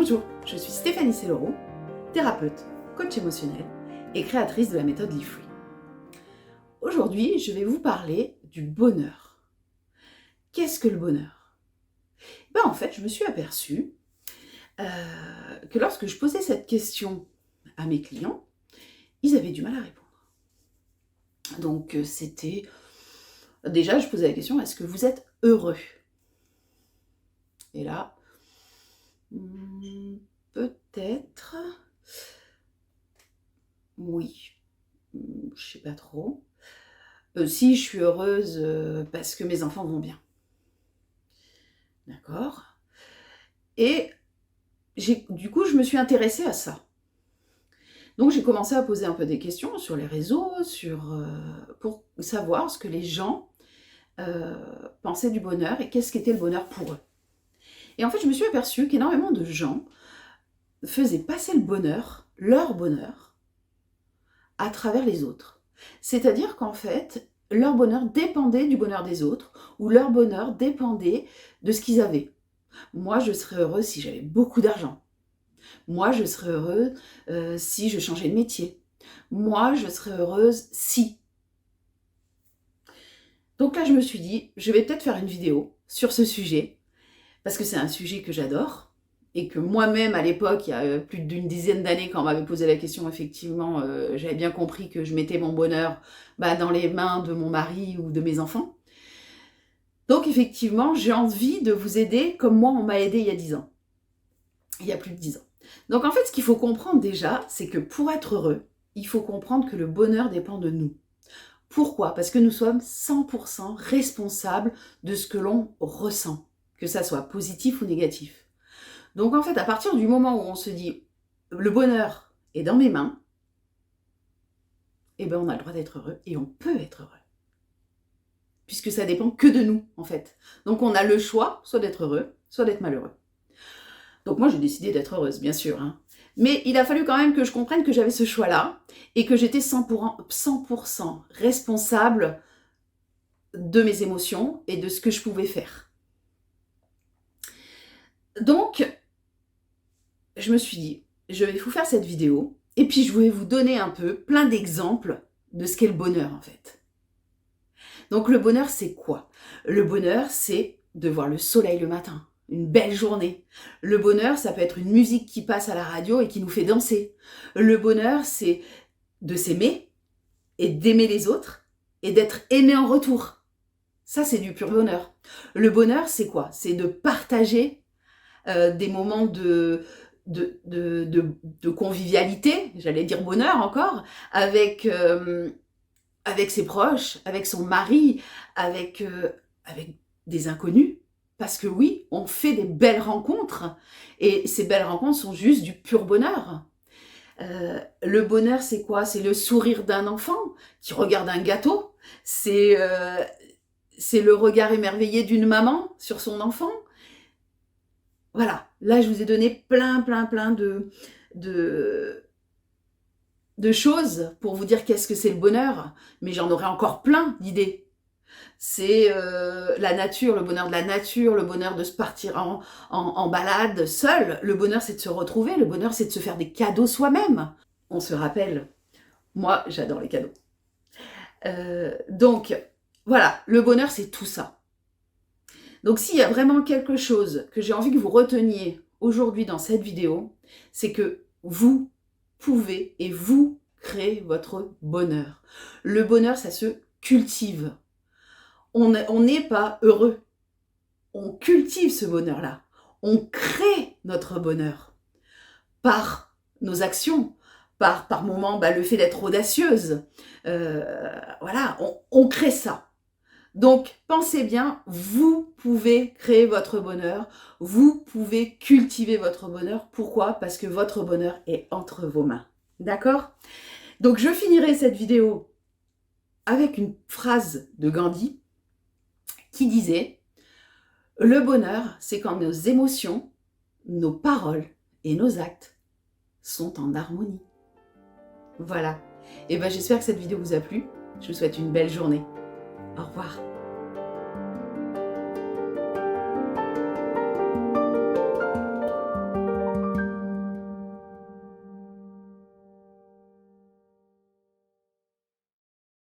Bonjour, je suis Stéphanie Sellero, thérapeute, coach émotionnel et créatrice de la méthode Live Free. Aujourd'hui, je vais vous parler du bonheur. Qu'est-ce que le bonheur? En fait, je me suis aperçue que lorsque je posais cette question à mes clients, ils avaient du mal à répondre. Donc c'était... Déjà, je posais la question, est-ce que vous êtes heureux? Et là, peut-être... Oui, je sais pas trop. Si, je suis heureuse parce que mes enfants vont bien. D'accord? Et du coup, je me suis intéressée à ça. Donc, j'ai commencé à poser un peu des questions sur les réseaux, pour savoir ce que les gens pensaient du bonheur et qu'est-ce qu'était le bonheur pour eux. Et en fait, je me suis aperçue qu'énormément de gens faisaient passer le bonheur, leur bonheur, à travers les autres. C'est-à-dire qu'en fait, leur bonheur dépendait du bonheur des autres, ou leur bonheur dépendait de ce qu'ils avaient. Moi, je serais heureuse si j'avais beaucoup d'argent. Moi, je serais heureuse si je changeais de métier. Moi, je serais heureuse si. Donc là, je me suis dit, je vais peut-être faire une vidéo sur ce sujet, parce que c'est un sujet que j'adore, et que moi-même, à l'époque, il y a plus d'une dizaine d'années, quand on m'avait posé la question, effectivement, j'avais bien compris que je mettais mon bonheur dans les mains de mon mari ou de mes enfants. Donc effectivement, j'ai envie de vous aider comme moi, on m'a aidé il y a 10 ans. Il y a plus de 10 ans. Donc en fait, ce qu'il faut comprendre déjà, c'est que pour être heureux, il faut comprendre que le bonheur dépend de nous. Pourquoi? Parce que nous sommes 100% responsables de ce que l'on ressent, que ça soit positif ou négatif. Donc en fait, à partir du moment où on se dit « le bonheur est dans mes mains », on a le droit d'être heureux et on peut être heureux. Puisque ça dépend que de nous, en fait. Donc on a le choix, soit d'être heureux, soit d'être malheureux. Donc moi, j'ai décidé d'être heureuse, bien sûr. Mais il a fallu quand même que je comprenne que j'avais ce choix-là et que j'étais 100% responsable de mes émotions et de ce que je pouvais faire. Donc, je me suis dit, je vais vous faire cette vidéo et puis je vais vous donner un peu plein d'exemples de ce qu'est le bonheur, en fait. Donc le bonheur, c'est quoi? Le bonheur, c'est de voir le soleil le matin, une belle journée. Le bonheur, ça peut être une musique qui passe à la radio et qui nous fait danser. Le bonheur, c'est de s'aimer et d'aimer les autres et d'être aimé en retour. Ça, c'est du pur bonheur. Le bonheur, c'est quoi? C'est de partager des moments de convivialité, j'allais dire bonheur encore, avec ses proches, avec son mari, avec des inconnus. Parce que oui, on fait des belles rencontres et ces belles rencontres sont juste du pur bonheur. Le bonheur, c'est quoi? C'est le sourire d'un enfant qui regarde un gâteau. C'est le regard émerveillé d'une maman sur son enfant. Voilà, là, je vous ai donné plein de choses pour vous dire qu'est-ce que c'est le bonheur, mais j'en aurai encore plein d'idées. C'est la nature, le bonheur de la nature, le bonheur de se partir en balade seul. Le bonheur, c'est de se retrouver. Le bonheur, c'est de se faire des cadeaux soi-même. On se rappelle, moi, j'adore les cadeaux. Donc, voilà, le bonheur, c'est tout ça. Donc, s'il y a vraiment quelque chose que j'ai envie que vous reteniez aujourd'hui dans cette vidéo, c'est que vous pouvez et vous créez votre bonheur. Le bonheur, ça se cultive. On n'est pas heureux. On cultive ce bonheur-là. On crée notre bonheur par nos actions, par moments, le fait d'être audacieuse. Voilà, on crée ça. Donc, pensez bien, vous pouvez créer votre bonheur, vous pouvez cultiver votre bonheur. Pourquoi? Parce que votre bonheur est entre vos mains. D'accord? Donc, je finirai cette vidéo avec une phrase de Gandhi qui disait « Le bonheur, c'est quand nos émotions, nos paroles et nos actes sont en harmonie. » Voilà. Et j'espère que cette vidéo vous a plu. Je vous souhaite une belle journée. Au revoir.